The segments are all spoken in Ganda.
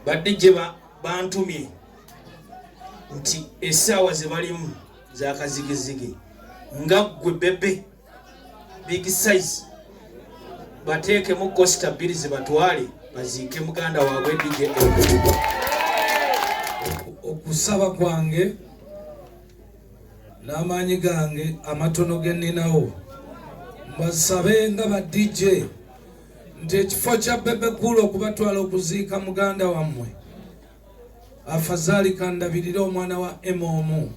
badde bantumye nti essaawa ze balimu zakazigizigi nga ggwe bebe big size bateekemu costa bbiri ze batwale baziike muganda waabwe DJ Okuba. Okusaba kwange n'amaanyi gange amatono ge nninawo mbasabe nga ba DJ nti ekifo kya Bebe Cool okubatwala okuziika muganda wammwe afazali kandabirira omwana wa Emomu.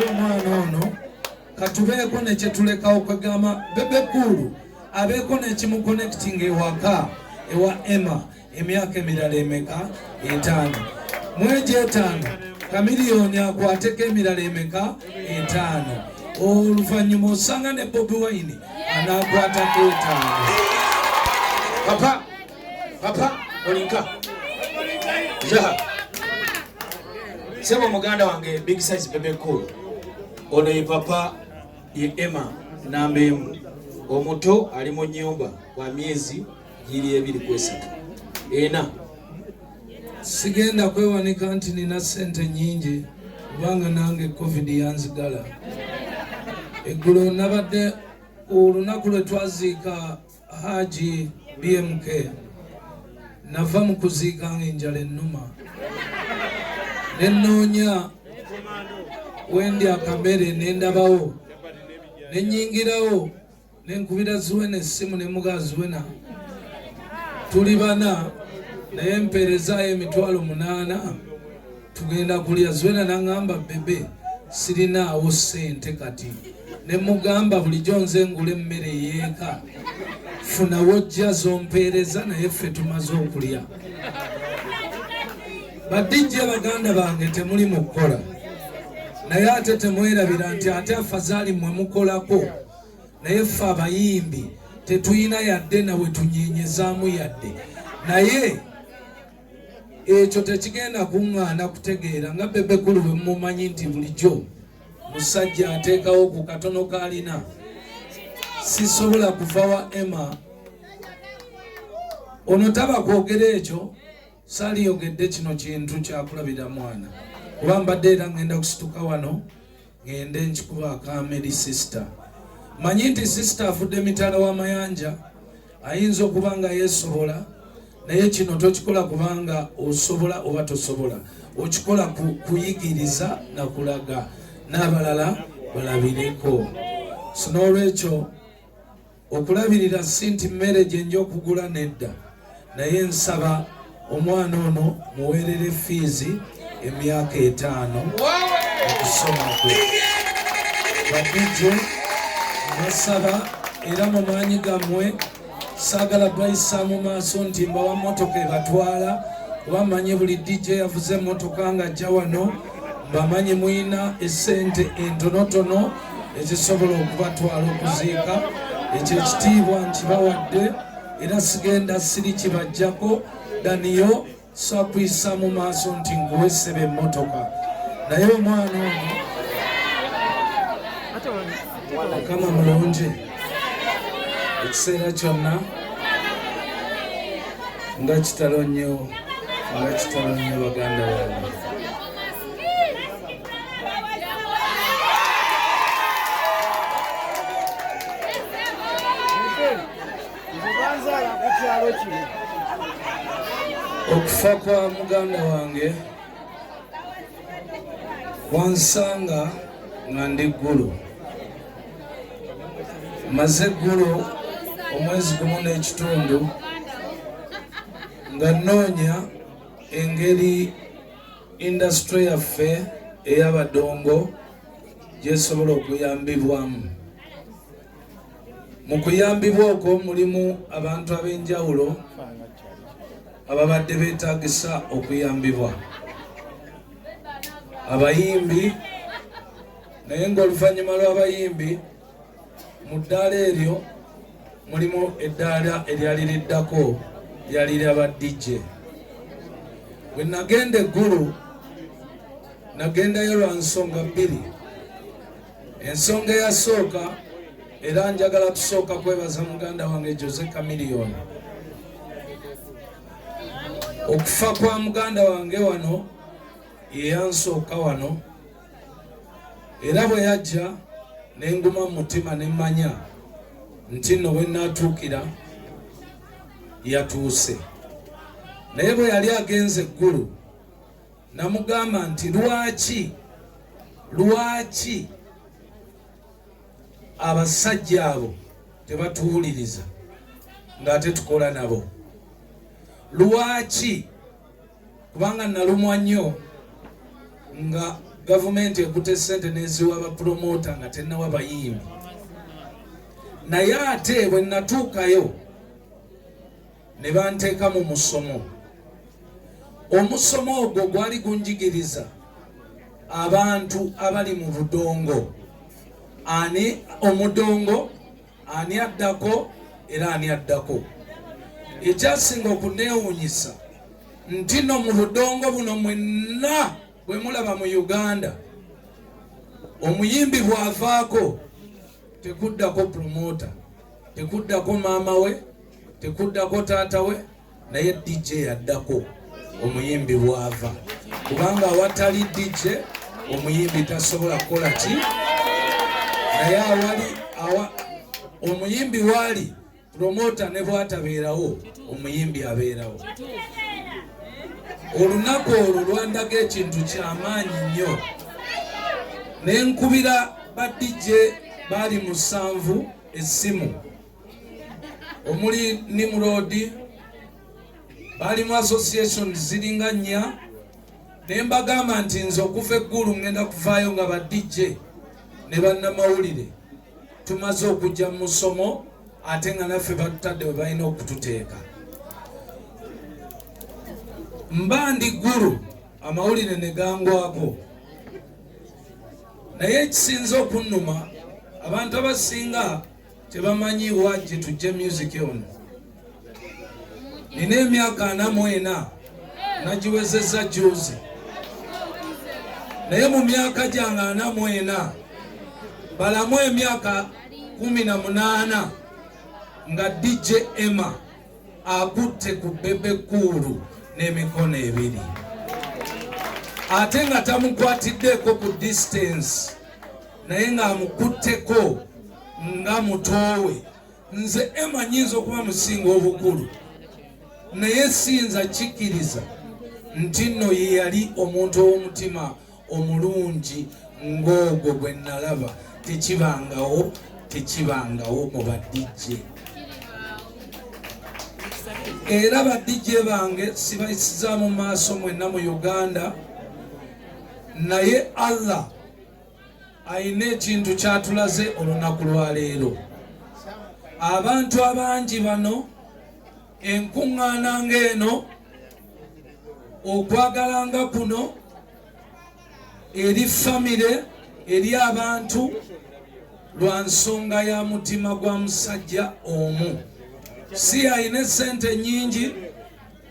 Omwana ono katubeeko ne kyetulekawo kwegamba Bebe Cool abeeko nekimuconnecting ewaka ewa Emma emyaka emirala emeka 5 mwezi 5 kamiliyoni akwateko emirala emeka 5 oluvannyuma osanga ne Bobi Wine anakwatako 5. Papa olinka jaha sema muganda wange big size Bebe Cool ono ye papa ye Emma nambemu omuto ali mu nyumba wa myezi giri 2 ena. Sigenda kwewanika nti nina sente nyingi kubanga nange covid yanzigala. Eggulo nabadde olunaku lwe twaziika Haji BMK nava mu kuziika ng'enjala ennuma nennoonya wendi akamere nendabawo nenyingirawo nenkubira Zuwena essimu ne muga Zuwena tuli bana naye mpeerezaayo $8,000 tugenda kulya. Zuwena n'angamba bebe sirinaawo ssente kati ne mugamba bulijjo nze ngula emmere yeeka funa wojja zompeereza naye ffe tumaze okulya. Badijja baganda bange temuli mu kukola naye ate temwerabira nti ate afazali mmwe mukolako naye ffe abayimbi tetuyina yadde nawe tunyenyezaamu yadde naye ekyo tekigenda kuŋŋaana kutegeera nga Bebe Cool bwe mumanyi nti bulijjo musajja ateekawo ku katono kaalina. Sisobola kuva wa Emma ono taba kwogera ekyo saaliyogedde kino kintu kyakulabira mwana kuba mbadde era ngenda kusituka wano ngende nkikuba akameri sister. Manyi nti sister afudde mitala w'amayanja ayinza okuba nga yeesobola naye kino tokikola kubanga osobola oba tosobola, okikola kuyigiriza na kulaga n'abalala balabireko. So n'olwekyo okulabirira si nti mmere gye nja okugula nedda naye nsaba omwana ono muweerere fiizi emyaka 5 okusoma kwe. Badijjo basaba era mu maanyi gammwe saagala bayisa mu maaso nti mbawa mmotoka ebatwala kuba mmanyi buli DJ yavuze emmotoka ng'ajja wano mbamanyi muyina essente entonotono ezisobola okubatwala okuziika. Ekyo ekitiibwa nkibawadde era sigenda siri kibajjako Daniyo sakuyisa mu maaso nti nkuwesebe emmotoka naye omwana ono Mukama mulungi ekiseera kyonna nga kitalo nnyo baganda bange. Okufa kwa muganda wange wansanga nga ndi ggulu. Maze ggulu omwezi gumu n'ekitundu nga nnoonya engeri indasitule yaffe ey'Abadongo gyesobola okuyambibwamu. Mu kuyambibwa okwo mulimu abantu ab'enjawulo ababadde beetaagisa okuyambibwa, abayimbi, naye ng'oluvannyuma lw'abayimbi mu ddaala eryo mulimu eddaala eryali liddako lyali ly'aba DJ. Bwe nagenda eggulu nagendayo lwa nsonga 2. Ensonga eyasooka era njagala kusooka kwebaza muganda wange Jose Chameleone. Okufa kwa muganda wange wano yeyansooka wano, era bwe yajja nenguma mu mutima nemmanya nti nno bwe naatuukira yatuuse. Naye bwe yali agenze eggulu namugamba nti lwaki abasajja abo tebatuwuliriza ng'ate tukola nabo? Lwaki? Kubanga nalumwa nnyo nga gavumenti ekute ssente n'eziwa abapromota nga tennawa bayimbi. Naye ate bwe natuukayo ne banteeka mu musomo. Omusomo ogwo gwali gunjigiriza abantu abali mu budongo. Ani omudongo, ani addako era ani addako. Ekyasinga okuneewuunyisa nti no mu budongo buno mwenna bwe mulaba mu Uganda, omuyimbi bw'avaako tekuddako promota, tekuddako maama we, tekuddako taata we, naye DJ yaddako omuyimbi bw'ava. Kubanga awatali DJ omuyimbi tasobola kukola ki? Naye omuyimbi waali promota ne bwatabeerawo omuyimbi abeerawo. Olunaku olwo lwandaga ekintu kyamaanyi nnyo. Ne nkubira ba DJ baali 7 essimu, omuli Nimrod, baali mu association ziringa 4. Ne mbagamba nti nze okuva eggulu ngenda kuvaayo nga ba DJ ne bannamawulire tumaze okujja mu musomo, ate nga naffe batutadde bwe balina okututeeka. Mba ndi ggulu, amawulire ne gangwako. Naye ekisinza okunnuma, abantu abasinga tebamanyi wajje tujje music ono. Nina emyaka 44 nagiwezezza juzi. Naye mu myaka gyange 44 balamu emyaka 18 nga DJ Emma akutte ku Bebe Cool n'emikono 2, ate nga tamukwatiddeko ku distance, naye nga amukutteko nga mutoowe. Nze Emma nyinza okuba musinga obukulu, naye siyinza kikkiriza nti nno ye yali omuntu ow'omutima omulungi ng'ogwo gwe nalaba. Tekibangawo mu ba DJ. Era ba DJ bange sibayisiza mu maaso mwenna mu Uganda, naye Allah ayina ekintu kyatulaze olunaku lwa leero. Abantu abangi bano enkuŋŋaana ng'eno, okwagalanga kuno eri famire, eri abantu, lwa nsonga ya mutima gwa musajja omu. Si ayina sente nyingi,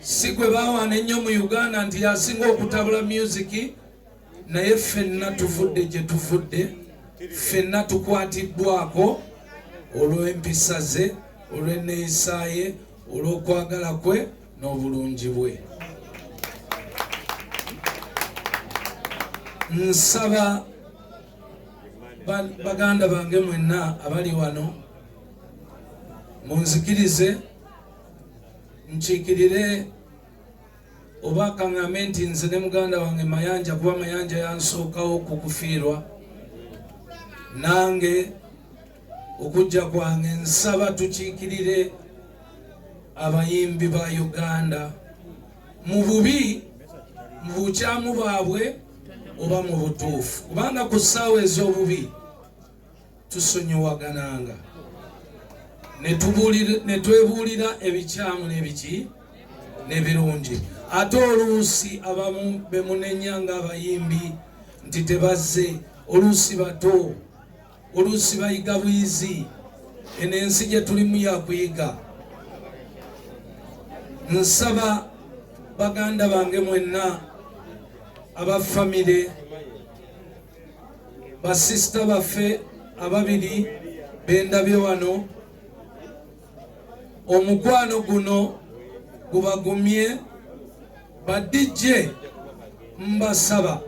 si gwe bawaana ennyo mu Uganda nti yasinga okutabula music, naye ffenna tuvudde gye tuvudde, ffenna tukwatiddwako olw'empisa ze, olw'enneeyisa ye, olw'okwagala kwe n'obulungi bwe. Nsaba baganda bange mwenna abali wano munzikirize nkiikirire oba kaŋŋambe nti nze ne muganda wange Mayanja, kuba Mayanja yansookawo okukufiirwa. Nange okujja kwange nsaba tukiikirire abayimbi ba Uganda mu bubi, mu bukyamu bwabwe oba mu butuufu, kubanga ku ssaawa ez'obubi tusonyiwagananga ne twebuulira ebikyamu n'ebiki n'ebirungi. Ate oluusi abamu bemunenya ng'abayimbi nti tebazze, oluusi bato, oluusi bayiga bwizi. Eno ensi gye tulimu yakuyiga. Nsaba baganda bange mwenna, abafamire, basisita baffe ababiri bendabye wano omukwano guno gubagumye badijje mbasaba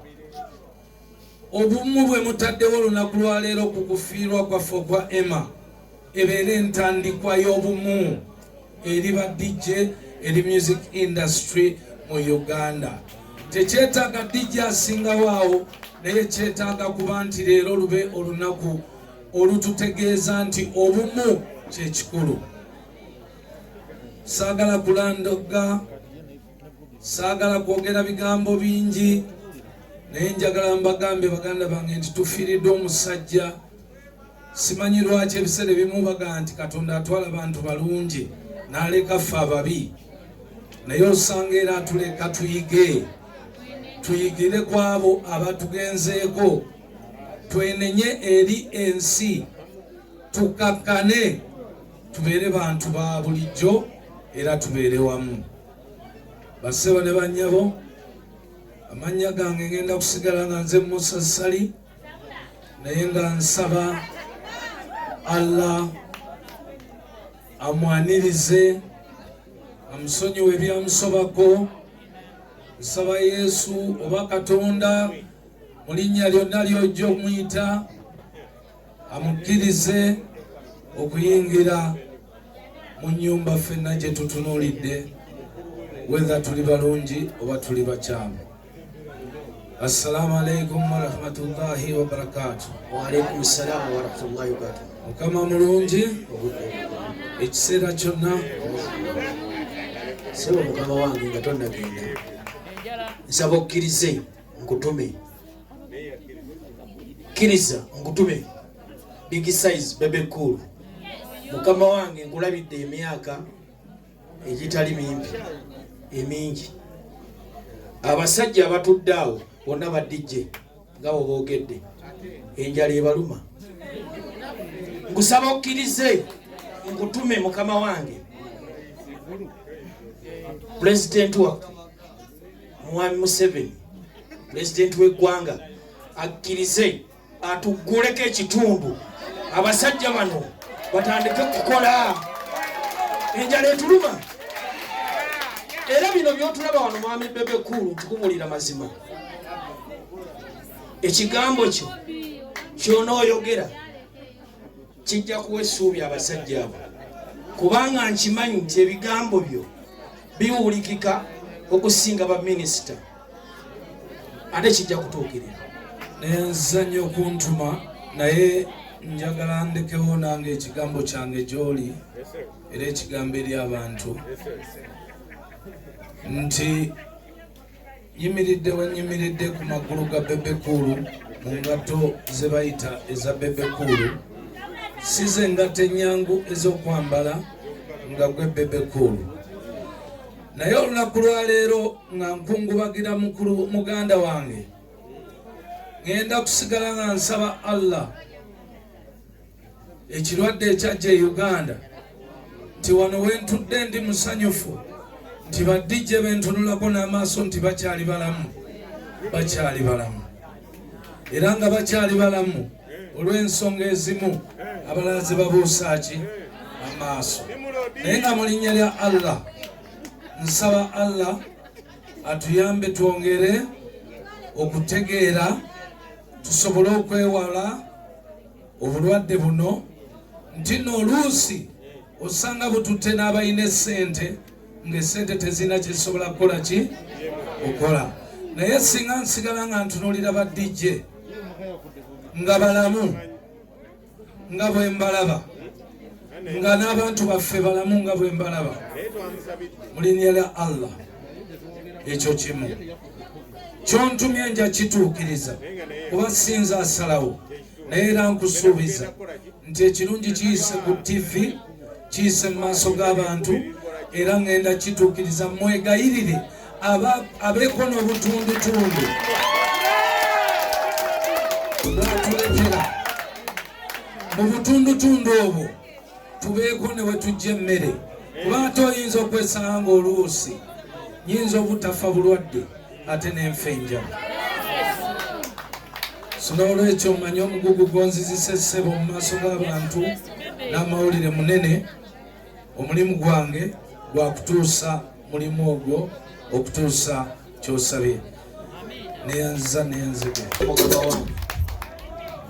obumu bwe mutaddewo olunaku lwaleero ku kufiirwa kwaffe okwa Emma ebeere entandikwa y'obumu eri badijje eri music industry mu Uganda. Tekyetaaga dijje asingawo awo naye kyetaaga kuba nti leero lube olunaku olututegeeza nti obumu kyekikulu. Saagala kulandoga, saagala kwogera bigambo bingi, naye njagala mbagambe baganda bange nti tufiiridde omusajja. Simanyi lwaki ebiseera ebimu baga nti Katonda atwala abantu balungi n'aleka ffe ababi, naye osanga era atuleka tuyigire ku abo abatugenzeeko, twenenye eri ensi, tukakkane, tubeere bantu ba bulijjo era tubeere wamu. Bassebo ne bannyabo, amannya gange ngenda kusigala nga nze Musa Sali, naye nga nsaba Allah amwanirize, amusonyiwe ebyamusobako. Nsaba Yesu oba Katonda mu linnya lyonna ly'ojja omuyita amukkirize okuyingira mu nnyumba ffenna gye tutunuulidde, whether tuli balungi oba tuli bakyamu. Assalamu alaikum wa rahmatullahi wa barakatuh. Wa alaikum salaam wa rahmatullahi wa barakatuh. Mukama mulungi ekiseera kyonna. Sebo mukama wange nga tonnagenda, nsaba okkirize nkutume, kkiriza nkutume big size bebe cool. Mukama wange nkulabidde emyaka egitali mimpi emingi, abasajja abatudde awo bonna badijje nga boogedde, enjala ebaluma. Nkusaba okkirize nkutume mukama wange President wa Mwami Museveni, President w'eggwanga, akkirize atugguleko ekitundu, abasajja bano batandike kukola, enjala etuluma. Era bino byotulaba wano Mwami Bebe Cool tukubulira mazima. Ekigambo kyo ky'onooyogera kijja kuwa essuubi abasajja abo, kubanga nkimanyi nti ebigambo byo biwulikika okusinga baminisita, ate kijja kutuukirira. Nenzanye okuntuma, naye njagala ndekewo nange ekigambo kyange gy'oli era ekigambo eri abantu nti nyimiridde wenyimiridde ku magulu ga Bebe Cool mu ngatto ze bayita eza Bebe Cool, si ze ngatto ennyangu ez'okwambala nga gwe Bebe Cool. Naye olunaku lwaleero nga nkungubagira muganda wange, ngenda kusigala nga nsaba Allah ekirwadde ekyajja e Uganda, nti wano wentudde ndi musanyufu nti badijje bentunulako n'amaaso nti bakyali balamu, era nga bakyali balamu olw'ensonga ezimu abalala ze babuusa ki amaaso. Naye nga mu linnya lya Allah nsaba Allah atuyambe twongere okutegeera, tusobole okwewala obulwadde buno, nti nno oluusi osanga bututte n'abalina essente ng'essente tezina kyezisobola kukola ki okukola. Naye singa nsigala nga ntunuulira badijje nga balamu nga bwe mbalaba, nga n'abantu baffe balamu nga bwe mbalaba, mu linnya lya Allah ekyo kimu kyontumye nja kituukiriza, kuba sinza asalawo, naye era nkusuubiza nti ekirungi kiyise ku TV, kiyise mu maaso g'abantu, era ngenda kituukiriza. Mwegayirire abeeko n'obutundutundu bwatulekera, mu butundutundu obwo tubeeko ne we tujja emmere, kuba ate oyinza okwesanga ng'oluusi nyinza obutafa bulwadde ate n'enfa enjala. Sinolwekyo mmanyi omugugu gonzizisa essebo mu maaso g'abantu n'amawulire munene. Omulimu gwange gwa kutuusa mulimu ogwo okutuusa ky'osabye. Neyanziza neyanzige.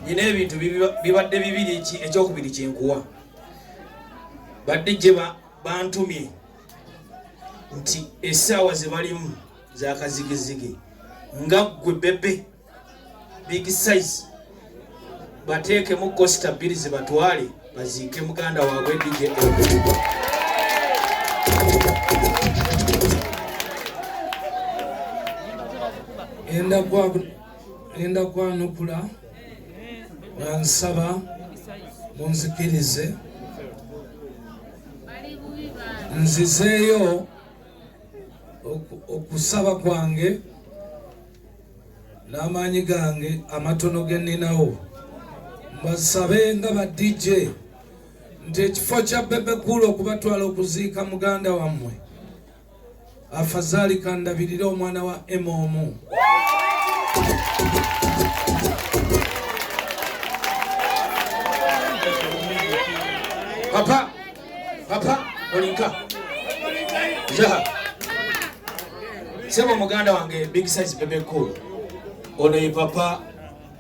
Nyina ebintu bibadde bibiri, ekyokubiri kyenkuwa. Badde gye bantumye nti essaawa ze balimu za kazigizigi nga ggwe bebe big size bateekemu costa bbiri ze batwale baziike muganda waabwe DJ Elkuba. Enda kwanukula nga nsaba munzikirize nzizeeyo okusaba kwange n'amaanyi gange amatono ge nninawo mbasabe nga ba DJ nti ekifo kya Bebe Cool okubatwala okuziika muganda wammwe afazaali kandabirire omwana wa Emomu. Papa olinka jaha sebo muganda wange big size Bebe Cool. Ono ye papa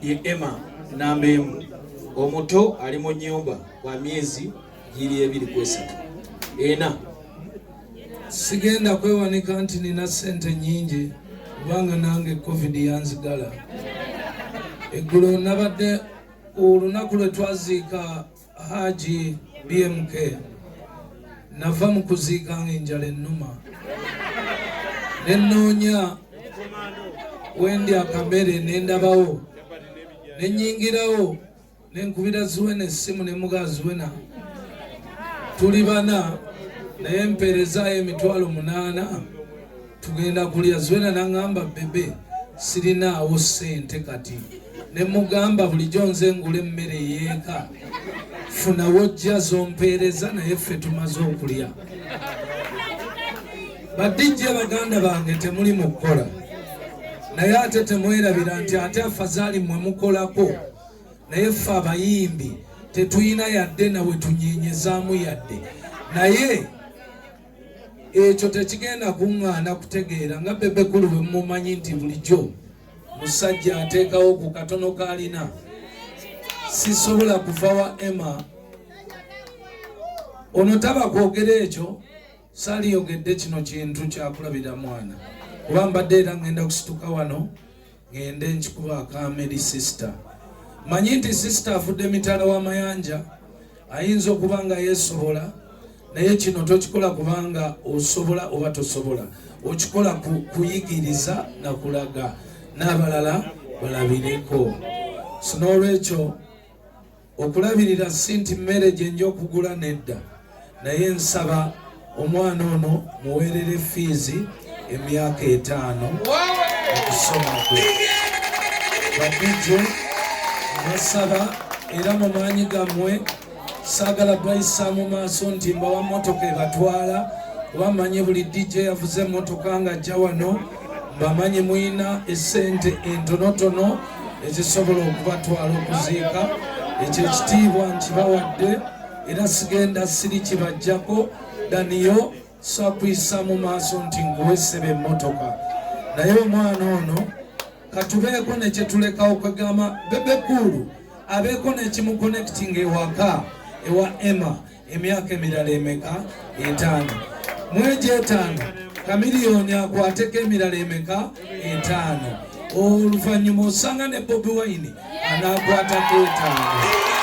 ye Emma Nambemu, omuto ali mu nnyumba wa myezi 2 ena. Sigenda kwewanika nti nina sente nyingi kubanga nange covid yanzigala. Eggulo nabadde olunaku lwe twaziika Haji BMK nava mu kuziika ng'enjala ennuma nennoonya wendi akamere nendabawo nenyingirawo nenkubira Zuwena essimu ne muga Zuwena tuli bana naye mpeerezaayo $8,000 tugenda kulya. Zuwena n'aŋŋamba bebe sirinaawo ssente kati ne mugamba bulijjo nze ngula emmere yeeka funa wojja zompeereza naye ffe tumaze okulya. Badijje baganda bange temuli mu kukola naye ate temwerabira nti ate afazaali mmwe mukolako naye ffe abayimbi tetuyina yadde nawe tunyenyezaamu yadde. Naye ekyo tekigenda kuŋŋaana kutegeera nga Bebe Cool bwe mumanyi nti bulijjo musajja ateekawo ku katono kaalina. Sisobola kuva wa Emma ono taba kwogera ekyo saaliyogedde kino kintu kyakulabira mwana kuba mbadde era ngenda kusituka wano ngende nkikuba akamedi sister. Manyi nti sister afudde mitala w'amayanja ayinza okuba nga yeesobola naye kino tokikola kubanga osobola oba tosobola, okikola kuyigiriza na kulaga n'abalala balabireko. Sinolwekyo okulabirira si nti mmere gye nja okugula nedda, naye nsaba omwana ono muweerere fiizi emyaka 5 okusoma kwe. Badijje nasaba era mu maanyi gammwe saagala bayisa mu maaso nti mbawa mmotoka ebatwala kuba mmanyi buli DJ yavuze emmotoka ng'ajja wano mbamanyi muyina essente entonotono ezisobola okubatwala okuziika. Ekyo ekitiibwa nkibawadde era sigenda siri kibajjako Daniyo sakuyisa mu maaso nti nkuwesebe emmotoka. Naye omwana ono katubeeko ne kyetulekawo kwegamba Bebe Cool abeeko nekimuconnecting ewaka ewa Emma emyaka emirala emeka 5 mwezi 5 kamiliyoni akwateko emirala emeka 5 oluvannyuma osanga ne Bobi Wine anakwatako 5.